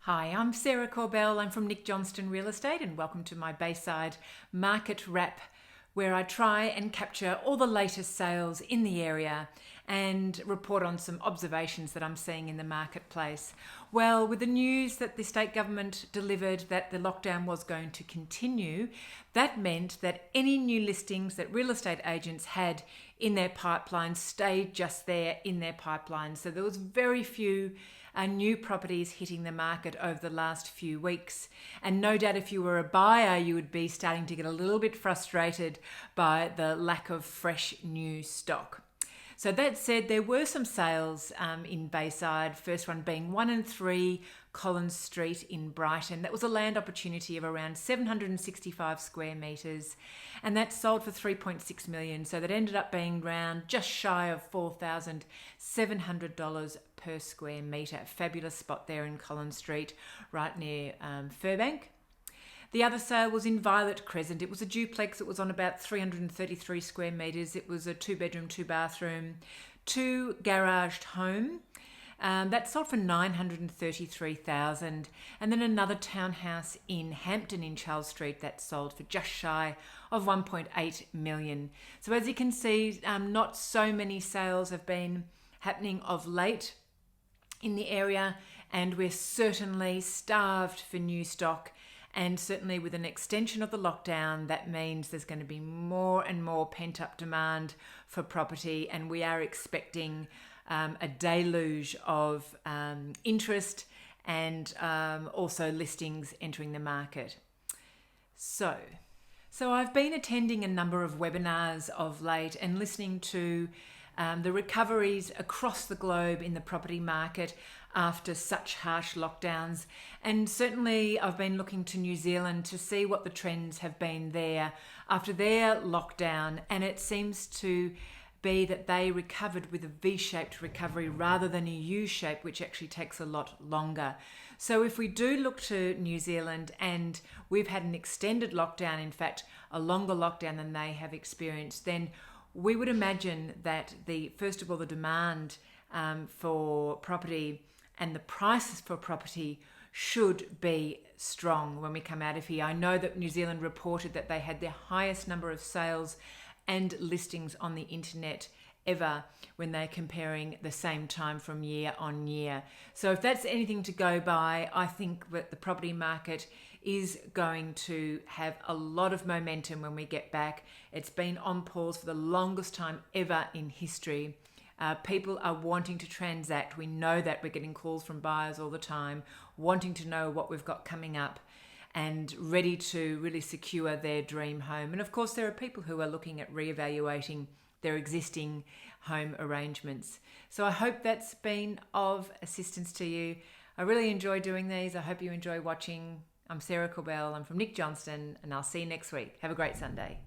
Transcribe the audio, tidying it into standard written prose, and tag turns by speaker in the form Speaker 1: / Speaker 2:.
Speaker 1: Hi, I'm Sarah Corbell. I'm from Nick Johnston Real Estate and welcome to my Bayside Market Wrap, where I try and capture all the latest sales in the area and report on some observations that I'm seeing in the marketplace. Well, with the news that the state government delivered that the lockdown was going to continue, that meant that any new listings that real estate agents had in their pipeline stayed just there in their pipeline. So there was very few new properties hitting the market over the last few weeks. And no doubt if you were a buyer, you would be starting to get a little bit frustrated by the lack of fresh new stock. So that said, there were some sales in Bayside, first one being 1 and 3 Collins Street in Brighton. That was a land opportunity of around 765 square metres, and that sold for 3.6 million. So that ended up being around just shy of $4,700 per square metre. Fabulous spot there in Collins Street, right near Furbank. The other sale was in Violet Crescent. It was a duplex. It was on about 333 square metres. It was a 2-bedroom, 2-bathroom, 2-garaged home. That sold for $933,000. And then another townhouse in Hampton in Charles Street that sold for just shy of $1.8 million. So as you can see, not so many sales have been happening of late in the area, and we're certainly starved for new stock. And certainly with an extension of the lockdown, that means there's going to be more and more pent-up demand for property, and we are expecting a deluge of interest and also listings entering the market. So I've been attending a number of webinars of late and listening to the recoveries across the globe in the property market after such harsh lockdowns. And certainly I've been looking to New Zealand to see what the trends have been there after their lockdown, and it seems to be that they recovered with a V-shaped recovery rather than a U-shape, which actually takes a lot longer. So if we do look to New Zealand, and we've had an extended lockdown, in fact a longer lockdown than they have experienced, then we would imagine that first of all the demand for property and the prices for property should be strong when we come out of here. I know that New Zealand reported that they had their highest number of sales and listings on the internet ever when they're comparing the same time from year on year. So if that's anything to go by, I think that the property market is going to have a lot of momentum when we get back. It's been on pause for the longest time ever in history. People are wanting to transact. We know that. We're getting calls from buyers all the time, wanting to know what we've got coming up and ready to really secure their dream home. And of course, there are people who are looking at reevaluating their existing home arrangements. So I hope that's been of assistance to you. I really enjoy doing these. I hope you enjoy watching. I'm Sarah Corbell. I'm from Nick Johnston, and I'll see you next week. Have a great Sunday.